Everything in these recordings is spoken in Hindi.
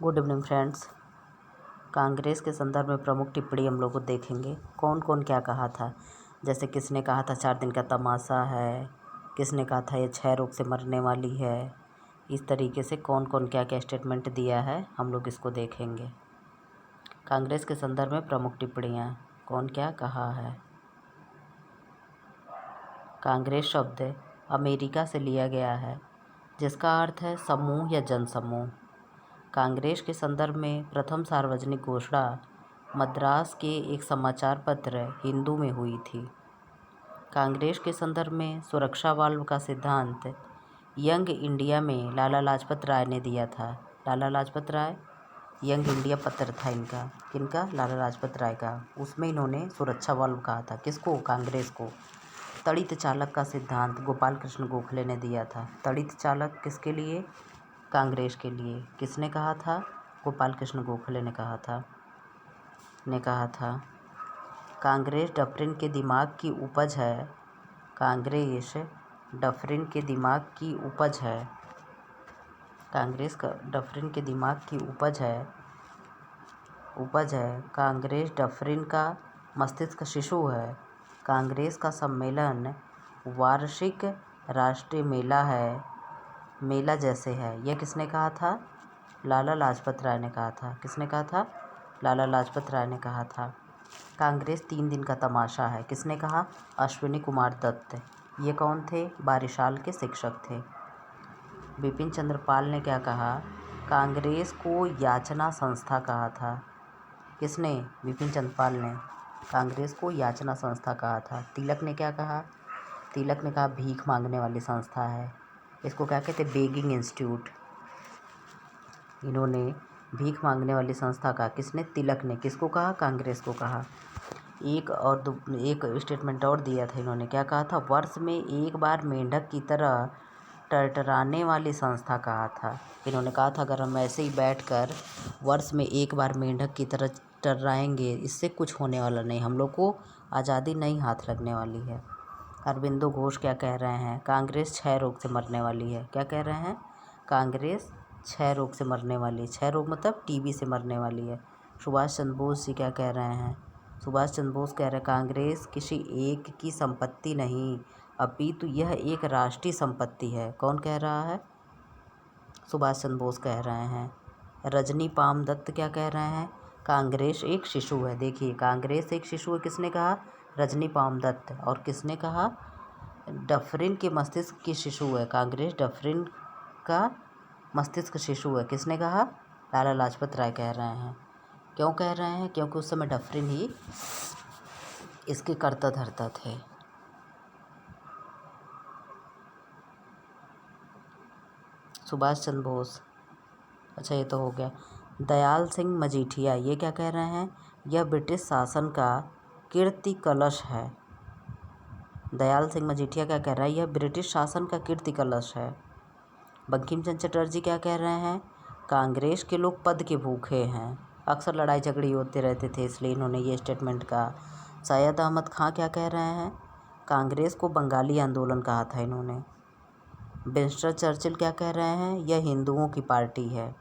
Good evening friends. कांग्रेस के संदर्भ में प्रमुख टिप्पणी हम लोग देखेंगे। कौन कौन क्या कहा था। जैसे किसने कहा था 4 दिन का तमाशा है, किसने कहा था ये क्षय रोग से मरने वाली है। इस तरीके से कौन कौन क्या क्या स्टेटमेंट दिया है हम लोग इसको देखेंगे। कांग्रेस के संदर्भ में प्रमुख टिप्पणियाँ, कौन क्या कहा है। कांग्रेस शब्द अमेरिका से लिया गया है जिसका अर्थ है समूह या जनसमूह। कांग्रेस के संदर्भ में प्रथम सार्वजनिक घोषणा मद्रास के एक समाचार पत्र हिंदू में हुई थी। कांग्रेस के संदर्भ में सुरक्षा वाल्व का सिद्धांत यंग इंडिया में लाला लाजपत राय ने दिया था। लाला लाजपत राय, यंग इंडिया पत्र था इनका, किनका, लाला लाजपत राय का। उसमें इन्होंने सुरक्षा वाल्व कहा था। किसको, कांग्रेस को। तड़ित चालक का सिद्धांत गोपाल कृष्ण गोखले ने दिया था। तड़ित चालक किसके लिए, कांग्रेस के लिए। किसने कहा था, गोपाल कृष्ण गोखले ने कहा था। कांग्रेस डफरिन के दिमाग की उपज है। कांग्रेस डफरिन के दिमाग की उपज है। कांग्रेस का डफरिन के दिमाग की उपज है। कांग्रेस डफरिन का मस्तिष्क शिशु है। कांग्रेस का सम्मेलन वार्षिक राष्ट्रीय मेला जैसे है। यह किसने कहा था, लाला लाजपत राय ने कहा था। किसने कहा था, लाला लाजपत राय ने कहा था। कांग्रेस 3 दिन का तमाशा है। किसने कहा, अश्विनी कुमार दत्त। ये कौन थे, बारिशाल के शिक्षक थे। बिपिन चंद्र पाल ने क्या कहा, कांग्रेस को याचना संस्था कहा था। किसने, बिपिन चंद्र पाल ने कांग्रेस को याचना संस्था कहा था। तिलक ने क्या कहा, तिलक ने कहा भीख मांगने वाली संस्था है। इसको क्या कहते, बेगिंग इंस्टीट्यूट। इन्होंने भीख मांगने वाली संस्था का, किसने, तिलक ने। किसको कहा, कांग्रेस को कहा। एक स्टेटमेंट और दिया था इन्होंने, क्या कहा था, वर्ष में एक बार मेंढक की तरह टरटराने वाली संस्था कहा था। इन्होंने कहा था अगर हम ऐसे ही बैठकर वर्ष में एक बार मेंढक की तरह टर्राएंगे, इससे कुछ होने वाला नहीं, हम लोग को आज़ादी नहीं हाथ लगने वाली है। अरविंदो घोष क्या कह रहे हैं, कांग्रेस क्षय रोग से मरने वाली है। क्या कह रहे हैं, कांग्रेस क्षय रोग से मरने वाली है। क्षय रोग मतलब टीबी से मरने वाली है। सुभाष चंद्र बोस जी क्या कह रहे हैं, सुभाष चंद्र बोस कह रहे हैं कांग्रेस किसी एक की संपत्ति नहीं, अपितु यह एक राष्ट्रीय संपत्ति है। कौन कह रहा है, सुभाष चंद्र बोस कह रहे हैं। रजनी पाम दत्त क्या कह रहे हैं, कांग्रेस एक शिशु है। देखिए, कांग्रेस एक शिशु है, किसने कहा, रजनी पाम दत्त। और किसने कहा, डफरिन के मस्तिष्क की शिशु है। कांग्रेस डफरिन का मस्तिष्क शिशु है। किसने कहा, लाला लाजपत राय कह रहे हैं। क्यों कह रहे हैं, क्योंकि उस समय डफरिन ही इसके कर्ता धर्ता थे। सुभाष चंद्र बोस, अच्छा ये तो हो गया। दयाल सिंह मजीठिया ये क्या कह रहे हैं, यह ब्रिटिश शासन का कीर्ति कलश है। दयाल सिंह मजीठिया क्या कह रहा है, यह ब्रिटिश शासन का कीर्ति कलश है। बंकिम चंद्र चटर्जी क्या कह रहे हैं, कांग्रेस के लोग पद के भूखे हैं, अक्सर लड़ाई झगड़ी होते रहते थे, इसलिए इन्होंने ये स्टेटमेंट कहा। सैयद अहमद खां क्या कह रहे हैं, कांग्रेस को बंगाली आंदोलन कहा था इन्होंने। विंस्टन चर्चिल क्या कह रहे हैं, यह हिंदुओं की पार्टी है।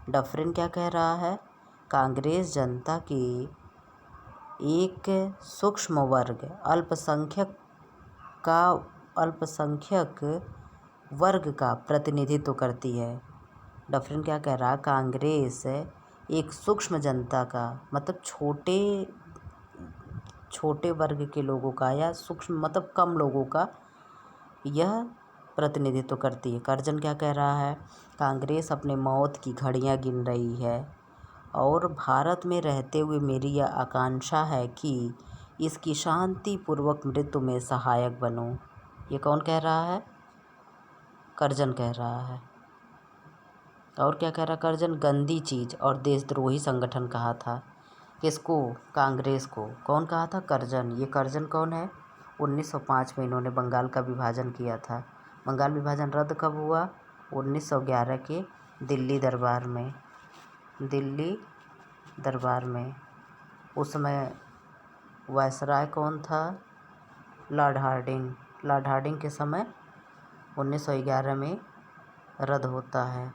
डफरिन क्या कह रहा है, कांग्रेस जनता की एक सूक्ष्म वर्ग अल्पसंख्यक वर्ग का प्रतिनिधित्व करती है। डफरिन क्या कह रहा है, कांग्रेस एक सूक्ष्म जनता का, मतलब छोटे वर्ग के लोगों का, या सूक्ष्म मतलब कम लोगों का यह प्रतिनिधित्व करती है। करजन क्या कह रहा है, कांग्रेस अपने मौत की घड़ियां गिन रही है और भारत में रहते हुए मेरी यह आकांक्षा है कि इसकी शांतिपूर्वक मृत्यु में सहायक बनूं। ये कौन कह रहा है, करजन कह रहा है। और क्या कह रहा, करजन गंदी चीज़ और देशद्रोही संगठन कहा था। किसको, कांग्रेस को। कौन कहा था, करजन। ये करजन कौन है, 1905 में इन्होंने बंगाल का विभाजन किया था। बंगाल विभाजन रद्द कब हुआ, 1911 के दिल्ली दरबार में। उस समय वायसराय कौन था, लॉर्ड हार्डिंग के समय 1911 में रद्द होता है।